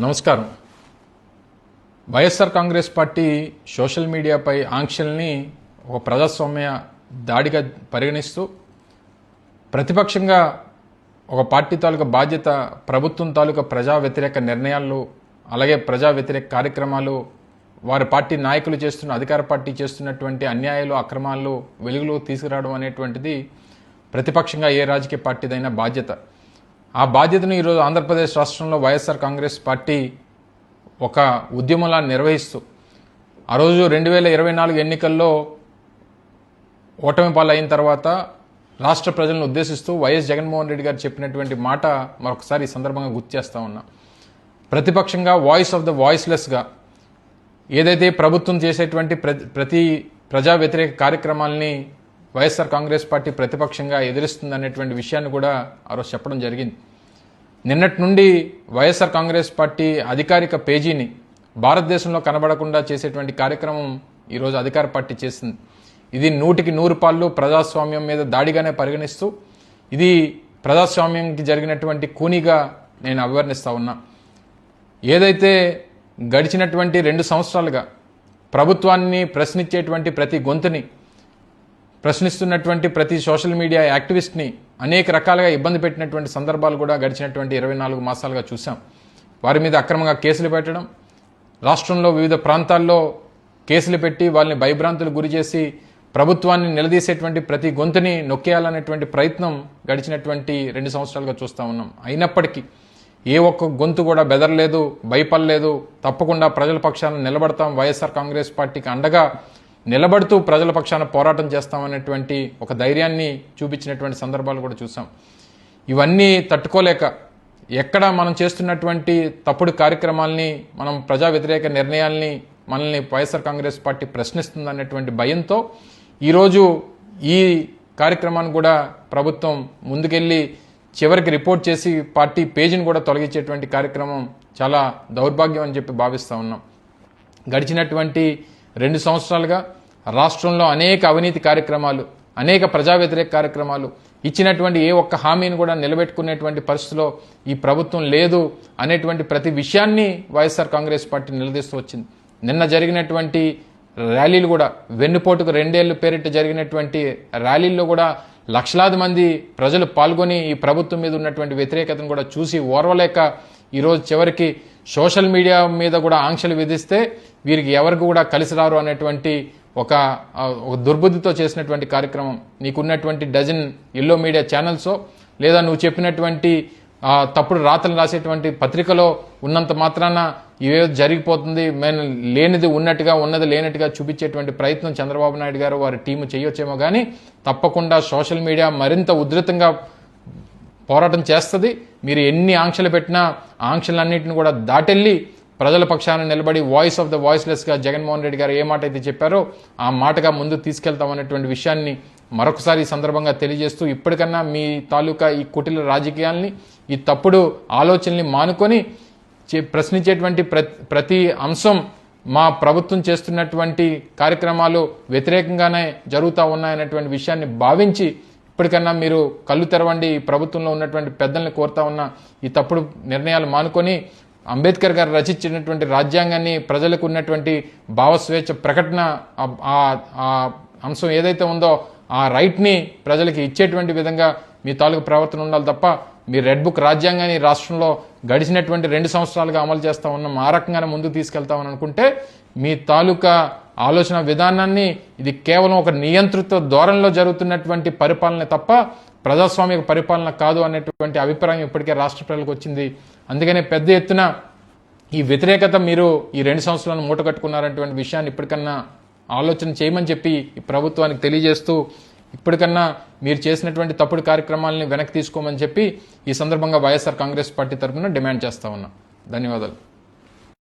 నమస్కారం. YSR Congress party social మీడియాపై ఆంక్షల్ని ఒక ప్రజాస్వామ్య దాడిగా పరిగణిస్తూ ప్రతిపక్షంగా ఒక పార్టీ తాలూకా బాధ్యత ప్రభుత్వం తాలూకా ప్రజా వ్యతిరేక నిర్ణయాలు అలాగే ప్రజా వ్యతిరేక కార్యక్రమాలు వారి పార్టీ నాయకులు చేస్తున్న అధికార పార్టీ చేస్తున్నటువంటి అన్యాయాలు అక్రమాలు వెలుగులో తీసుకురావడం అనేటువంటిది ప్రతిపక్షంగా ఏ రాజకీయ పార్టీదైనా బాధ్యత. ఆ బాధ్యతను ఈరోజు ఆంధ్రప్రదేశ్ రాష్ట్రంలో వైఎస్ఆర్ కాంగ్రెస్ పార్టీ ఒక ఉద్యమంలా నిర్వహిస్తూ ఆ రోజు 2024 ఎన్నికల్లో ఓటమి పాలైన తర్వాత రాష్ట్ర ప్రజలను ఉద్దేశిస్తూ వైఎస్ జగన్మోహన్ రెడ్డి గారు చెప్పినటువంటి మాట మరొకసారి ఈ సందర్భంగా గుర్తు చేస్తా ఉన్నా. ప్రతిపక్షంగా వాయిస్ ఆఫ్ ద వాయిస్లెస్గా ఏదైతే ప్రభుత్వం చేసేటువంటి ప్రతి ప్రజా వ్యతిరేక కార్యక్రమాలని వైఎస్ఆర్ కాంగ్రెస్ పార్టీ ప్రతిపక్షంగా ఎదిరిస్తుంది అనేటువంటి విషయాన్ని కూడా ఆ రోజు చెప్పడం జరిగింది. నిన్నటి నుండి వైఎస్ఆర్ కాంగ్రెస్ పార్టీ అధికారిక పేజీని భారతదేశంలో కనబడకుండా చేసేటువంటి కార్యక్రమం ఈరోజు అధికార పార్టీ చేసింది. ఇది 100% ప్రజాస్వామ్యం మీద దాడిగానే పరిగణిస్తూ ఇది ప్రజాస్వామ్యంకి జరిగినటువంటి కూనీగా నేను అభివర్ణిస్తా ఉన్నా. ఏదైతే గడిచినటువంటి 2 సంవత్సరాలుగా ప్రభుత్వాన్ని ప్రశ్నించేటువంటి ప్రతి గొంతుని ప్రశ్నిస్తున్నటువంటి ప్రతి సోషల్ మీడియా యాక్టివిస్ట్ని అనేక రకాలుగా ఇబ్బంది పెట్టినటువంటి సందర్భాలు కూడా గడిచినటువంటి 24 మాసాలుగా చూసాం. వారి మీద అక్రమంగా కేసులు పెట్టడం, రాష్ట్రంలో వివిధ ప్రాంతాల్లో కేసులు పెట్టి వాళ్ళని భయభ్రాంతులకు గురి చేసి ప్రభుత్వాన్ని నిలదీసేటువంటి ప్రతి గొంతుని నొక్కేయాలనేటువంటి ప్రయత్నం గడిచినటువంటి 2 సంవత్సరాలుగా చూస్తూ ఉన్నాం. అయినప్పటికీ ఏ ఒక్క గొంతు కూడా బెదరలేదు, భయపడలేదు. తప్పకుండా ప్రజల పక్షాన నిలబడతాం, వైఎస్ఆర్ కాంగ్రెస్ పార్టీకి అండగా నిలబడుతూ ప్రజల పక్షాన పోరాటం చేస్తామనేటువంటి ఒక ధైర్యాన్ని చూపించినటువంటి సందర్భాలు కూడా చూసాం. ఇవన్నీ తట్టుకోలేక ఎక్కడ మనం చేస్తున్నటువంటి తప్పుడు కార్యక్రమాల్ని, మనం ప్రజా వ్యతిరేక నిర్ణయాల్ని మనల్ని వైఎస్ఆర్ కాంగ్రెస్ పార్టీ ప్రశ్నిస్తుందనేటువంటి భయంతో ఈరోజు ఈ కార్యక్రమాన్ని కూడా ప్రభుత్వం ముందుకెళ్ళి చివరికి రిపోర్ట్ చేసి పార్టీ పేజీని కూడా తొలగించేటువంటి కార్యక్రమం చాలా దౌర్భాగ్యం అని చెప్పి భావిస్తూ ఉన్నాం. గడిచినటువంటి 2 సంవత్సరాలుగా రాష్ట్రంలో అనేక అవినీతి కార్యక్రమాలు, అనేక ప్రజా వ్యతిరేక కార్యక్రమాలు, ఇచ్చినటువంటి ఏ ఒక్క హామీని కూడా నిలబెట్టుకునేటువంటి పరిస్థితిలో ఈ ప్రభుత్వం లేదు అనేటువంటి ప్రతి విషయాన్ని వైఎస్ఆర్ కాంగ్రెస్ పార్టీ నిలదీస్తూ వచ్చింది. నిన్న జరిగినటువంటి ర్యాలీలు కూడా వెన్నుపోటుకు 2 ఏళ్ల పేరిట జరిగినటువంటి ర్యాలీల్లో కూడా లక్షలాది మంది ప్రజలు పాల్గొని ఈ ప్రభుత్వం మీద ఉన్నటువంటి వ్యతిరేకతను కూడా చూసి ఓర్వలేక ఈరోజు చివరికి సోషల్ మీడియా మీద కూడా ఆంక్షలు విధిస్తే వీరికి ఎవరికి కూడా కలిసి రారు అనేటువంటి ఒక దుర్బుద్ధితో చేసినటువంటి కార్యక్రమం. నీకున్నటువంటి డజన్ ఎల్లో మీడియా ఛానల్సో లేదా నువ్వు చెప్పినటువంటి తప్పుడు రాతలు రాసేటువంటి పత్రికలో ఉన్నంత మాత్రాన ఇవే జరిగిపోతుంది, మేము లేనిది ఉన్నట్టుగా ఉన్నది లేనట్టుగా చూపించేటువంటి ప్రయత్నం చంద్రబాబు నాయుడు గారు వారి టీము చేయొచ్చేమో కానీ తప్పకుండా సోషల్ మీడియా మరింత ఉధృతంగా పోరాటం చేస్తుంది. మీరు ఎన్ని ఆంక్షలు పెట్టినా ఆంక్షలన్నింటిని కూడా దాటెళ్ళి ప్రజల పక్షాన నిలబడి వాయిస్ ఆఫ్ ద వాయిస్లెస్గా జగన్మోహన్ రెడ్డి గారు ఏ మాట అయితే చెప్పారో ఆ మాటగా ముందుకు తీసుకెళ్తామనేటువంటి విషయాన్ని మరొకసారి ఈ సందర్భంగా తెలియజేస్తూ ఇప్పటికన్నా మీ తాలూకా ఈ కుటిల రాజకీయాల్ని, ఈ తప్పుడు ఆలోచనల్ని మానుకొని ప్రశ్నించేటువంటి ప్రతి అంశం మా ప్రభుత్వం చేస్తున్నటువంటి కార్యక్రమాలు వ్యతిరేకంగానే జరుగుతూ ఉన్నాయనేటువంటి విషయాన్ని భావించి ఇప్పటికన్నా మీరు కళ్ళు తెరవండి. ప్రభుత్వంలో ఉన్నటువంటి పెద్దల్ని కోరుతా ఉన్న ఈ తప్పుడు నిర్ణయాలు మానుకొని అంబేద్కర్ గారు రచించినటువంటి రాజ్యాంగాన్ని, ప్రజలకు ఉన్నటువంటి భావస్వేచ్ఛ ప్రకటన అంశం ఏదైతే ఉందో ఆ రైట్ని ప్రజలకి ఇచ్చేటువంటి విధంగా మీ తాలూకు ప్రవర్తన ఉండాలి తప్ప మీ రెడ్ బుక్ రాజ్యాంగాన్ని రాష్ట్రంలో గడిచినటువంటి 2 సంవత్సరాలుగా అమలు చేస్తా ఉన్నాం, ఆ రకంగానే ముందుకు తీసుకెళ్తామని అనుకుంటే మీ తాలూకా ఆలోచన విధానాన్ని ఇది కేవలం ఒక నియంత్రిత ధోరణిలో జరుగుతున్నటువంటి పరిపాలన తప్ప ప్రజాస్వామిక పరిపాలన కాదు అనేటువంటి అభిప్రాయం ఇప్పటికే రాష్ట్ర ప్రజలకు వచ్చింది. అందుకనే పెద్ద ఎత్తున ఈ వ్యతిరేకత మీరు ఈ 2 సంవత్సరాలను మూటగట్టుకున్నారనేటువంటి విషయాన్ని ఇప్పటికన్నా ఆలోచన చేయమని చెప్పి ఈ ప్రభుత్వానికి తెలియజేస్తూ ఇప్పటికన్నా మీరు చేసినటువంటి తప్పుడు కార్యక్రమాలని వెనక్కి తీసుకోమని చెప్పి ఈ సందర్భంగా వైఎస్ఆర్ కాంగ్రెస్ పార్టీ తరఫున డిమాండ్ చేస్తా ఉన్నా. ధన్యవాదాలు.